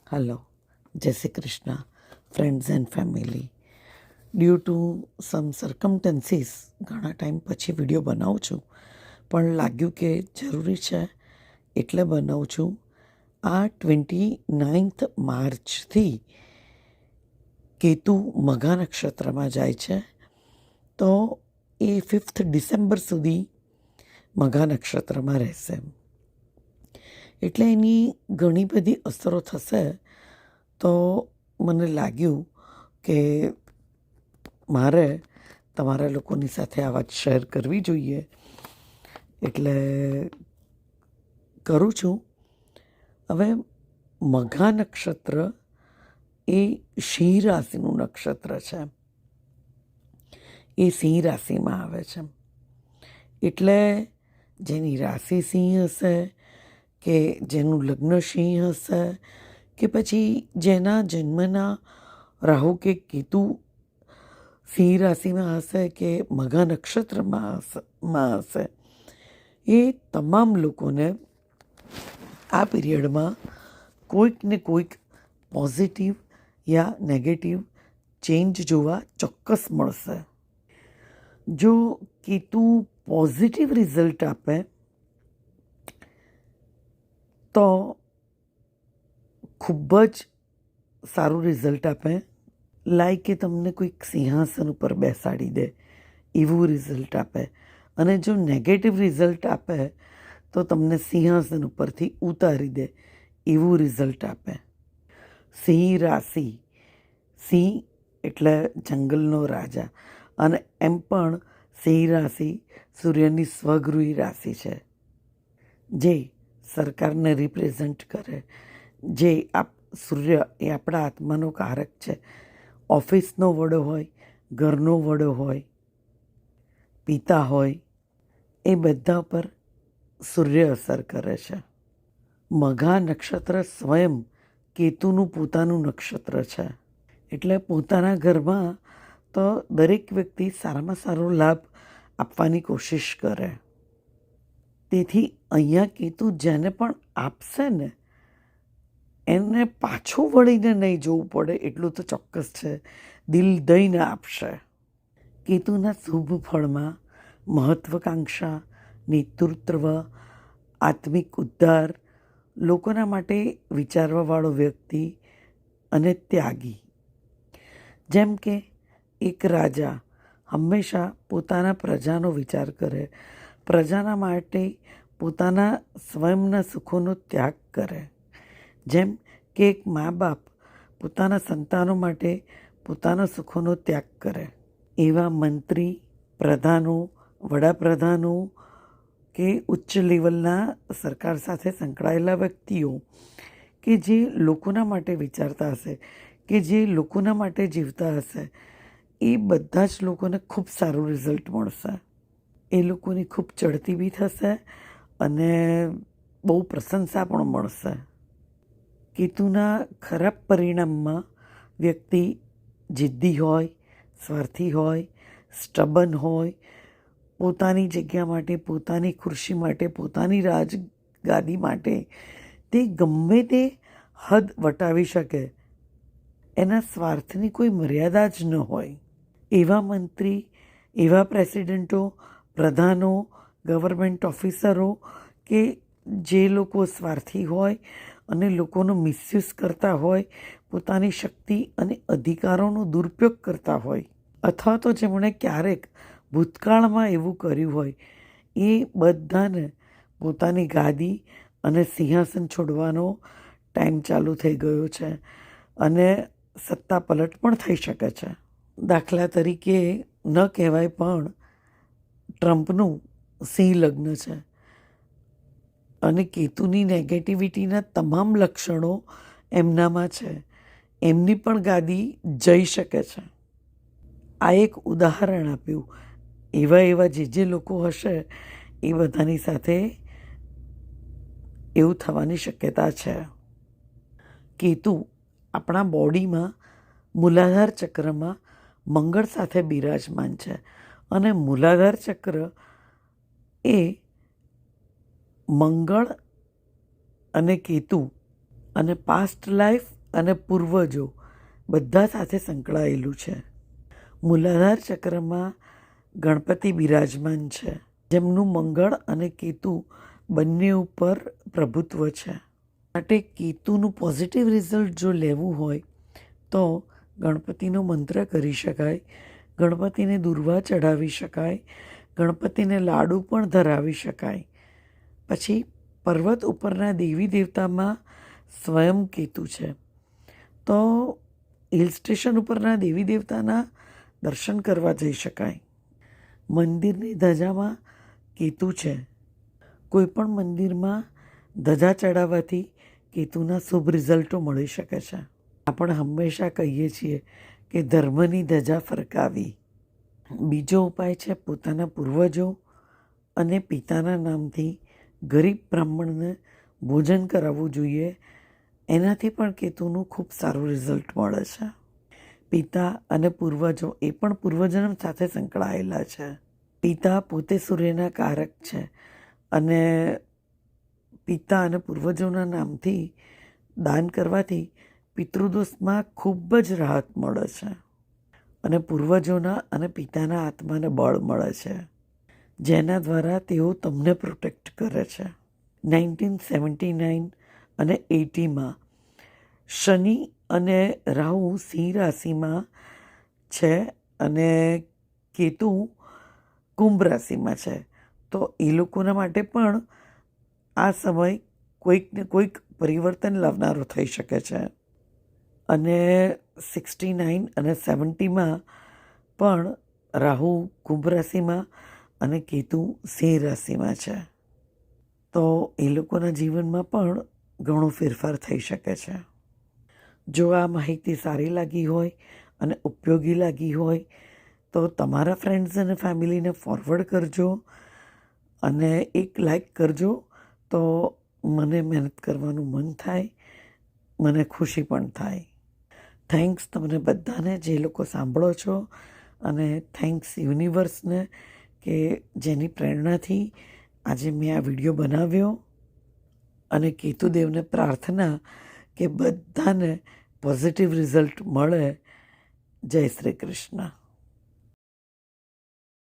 Hello, જય Shri Krishna friends and family. Due to some circumstances ઘણા time પછી વિડીયો બનાવું છું, પણ લાગ્યું કે જરૂરી છે એટલે બનાવું છું. આ 29th માર્ચથી કેતુ મઘા નક્ષત્રમાં જાય છે, તો એ 5th ડિસેમ્બર સુધી મઘા નક્ષત્રમાં રહેશે. એટલે એની ઘણી બધી અસરો થશે. તો મને લાગ્યું કે મારે તમારા લોકોની સાથે આ વાત શેર કરવી જોઈએ, એટલે કરું છું. હવે મઘા નક્ષત્ર એ સિંહ રાશિનું નક્ષત્ર છે. એ સિંહ રાશિમાં આવે છે. એટલે જેની રાશિ સિંહ હશે, કે જેનું લગ્ન સિંહ હશે, કે પછી જેના જન્મના રાહુ કે કેતુ સિંહ રાશિમાં હશે કે મઘા નક્ષત્રમાં હશે, એ તમામ લોકોને આ પીરિયડમાં કોઈક ને કોઈક પોઝિટિવ યા નેગેટિવ ચેન્જ જોવા ચોક્કસ મળશે. જો કેતુ પોઝિટિવ રિઝલ્ટ આપે તો ખૂબ જ સારું રિઝલ્ટ આપે. લાઈક કે તમને કોઈક સિંહાસન ઉપર બેસાડી દે એવું રિઝલ્ટ આપે. અને જો નેગેટિવ રિઝલ્ટ આપે તો તમને સિંહાસન ઉપરથી ઉતારી દે એવું રિઝલ્ટ આપે. સિંહ રાશિ, સિંહ એટલે જંગલનો રાજા, અને એમ પણ સિંહ રાશિ સૂર્યની સ્વગૃહી રાશિ છે, જે સરકારને રિપ્રેઝન્ટ કરે. જે સૂર્ય એ આપણા આત્માનો કારક છે. ઓફિસનો વડો હોય, ઘરનો વડો હોય, પિતા હોય, એ બધા પર સૂર્ય અસર કરે છે. મઘા નક્ષત્ર સ્વયં કેતુનું પોતાનું નક્ષત્ર છે. એટલે પોતાના ઘરમાં તો દરેક વ્યક્તિ સારામાં સારો લાભ આપવાની કોશિશ કરે. તેથી અહીંયા કેતુ જેને પણ આપશે ને, એને પાછું વળીને નહીં જોવું પડે એટલું તો ચોક્કસ છે. દિલ દઈને આપશે. કેતુના શુભ ફળમાં મહત્વાકાંક્ષા, નેતૃત્વ, આત્મિક ઉદ્ધાર, લોકોના માટે વિચારવાવાળો વ્યક્તિ અને ત્યાગી. જેમ કે એક રાજા હંમેશા પોતાના પ્રજાનો વિચાર કરે, પ્રજાના માટે પોતાના સ્વયંના સુખોનો ત્યાગ કરે. જેમ કે એક મા બાપ પોતાના સંતાનો માટે પોતાના સુખોનો ત્યાગ કરે. એવા મંત્રી, પ્રધાનો, વડાપ્રધાનો કે ઉચ્ચ લેવલના સરકાર સાથે સંકળાયેલા વ્યક્તિઓ કે જે લોકોના માટે વિચારતા હશે, કે જે લોકોના માટે જીવતા હશે, એ બધા જ લોકોને ખૂબ સારું રિઝલ્ટ મળશે. એ લોકોની ખૂબ ચડતી બી થશે અને બહુ પ્રશંસા પણ મળશે. કેતુના ખરાબ પરિણામમાં વ્યક્તિ જિદ્દી હોય, સ્વાર્થી હોય, સ્ટબન હોય, પોતાની જગ્યા માટે, પોતાની ખુરશી માટે, પોતાની રાજગાદી માટે તે ગમે તે હદ વટાવી શકે. એના સ્વાર્થની કોઈ મર્યાદા જ ન હોય. એવા મંત્રી, એવા પ્રેસિડેન્ટો, પ્રધાનો, ગવર્મેન્ટ ઓફિસરો કે જે લોકો સ્વાર્થી હોય અને લોકોનો મિસયુઝ કરતા હોય, પોતાની શક્તિ અને અધિકારોનો દુરુપયોગ કરતા હોય, અથવા તો જેમણે ક્યારેક ભૂતકાળમાં એવું કર્યું હોય, એ બધાને પોતાની ગાદી અને સિંહાસન છોડવાનો ટાઈમ ચાલુ થઈ ગયો છે અને સત્તા પલટ પણ થઈ શકે છે. દાખલા તરીકે ન કહેવાય પણ ટ્રમ્પનું સિંહ લગ્ન છે અને કેતુની નેગેટિવિટીના તમામ લક્ષણો એમનામાં છે. એમની પણ ગાદી જઈ શકે છે. આ એક ઉદાહરણ આપ્યું. એવા જે લોકો હશે એ બધાની સાથે એવું થવાની શક્યતા છે. કેતુ આપણા બોડીમાં મૂલાધાર ચક્રમાં મંગળ સાથે બિરાજમાન છે, અને મૂલાધાર ચક્ર એ મંગળ અને કેતુ અને પાસ્ટ લાઈફ અને પૂર્વજો બધા સાથે સંકળાયેલું છે. મૂલાધાર ચક્રમાં ગણપતિ બિરાજમાન છે, જેમનું મંગળ અને કેતુ બંને ઉપર પ્રભુત્વ છે. માટે કેતુનું પોઝિટિવ રિઝલ્ટ જો લેવું હોય તો ગણપતિનો મંત્ર કરી શકાય, ગણપતિને દુર્વા ચઢાવી શકાય, ગણપતિને લાડુ પણ ધરાવી શકાય. પછી પર્વત ઉપરના દેવી દેવતામાં સ્વયં કેતુ છે, તો હિલ સ્ટેશન ઉપરના દેવી દેવતાના દર્શન કરવા જઈ શકાય. મંદિરની ધજામાં કેતુ છે, કોઈ પણ મંદિરમાં ધજા ચડાવવાથી કેતુના શુભ રિઝલ્ટો મળી શકે છે. આપણે હંમેશા કહીએ છીએ કે ધર્મની ધજા ફરકાવી. બીજો ઉપાય છે પોતાના પૂર્વજો અને પિતાના નામથી ગરીબ બ્રાહ્મણને ભોજન કરાવવું જોઈએ. એનાથી પણ કેતુનું ખૂબ સારું રિઝલ્ટ મળે છે. પિતા અને પૂર્વજો એ પણ પૂર્વજન્મ સાથે સંકળાયેલા છે. પિતા પોતે સૂર્યના કારક છે અને પિતા અને પૂર્વજોના નામથી દાન કરવાથી પિતૃદોષમાં ખૂબ જ રાહત મળે છે અને પૂર્વજોના અને પિતાના આત્માને બળ મળે છે, જેના દ્વારા તેઓ તમને પ્રોટેક્ટ કરે છે. 1979 અને 80માં શનિ અને રાહુ સિંહ રાશિમાં છે અને કેતુ કુંભ રાશિમાં છે, તો એ લોકોના માટે પણ આ સમય કોઈક ને કોઈક પરિવર્તન લાવનારો થઈ શકે છે. અને 69 અને 70માં પણ રાહુ કુંભ રાશિમાં અને કેતુ સિંહ રાશિમાં છે, તો એ લોકોના જીવનમાં પણ ઘણો ફેરફાર થઈ શકે છે. જો આ માહિતી સારી લાગી હોય અને ઉપયોગી લાગી હોય તો તમારા ફ્રેન્ડ્સ અને ફેમિલીને ફોરવર્ડ કરજો અને એક લાઈક કરજો, તો મને મહેનત કરવાનું મન થાય, મને ખુશી પણ થાય. થેન્ક્સ તમને બધાને જે લોકો સાંભળો છો, અને થેન્ક્સ યુનિવર્સને કે જેની પ્રેરણાથી આજે મેં આ વિડીયો બનાવ્યો. અને કેતુદેવને પ્રાર્થના કે બધાને પોઝિટિવ રિઝલ્ટ મળે. જય શ્રી કૃષ્ણ.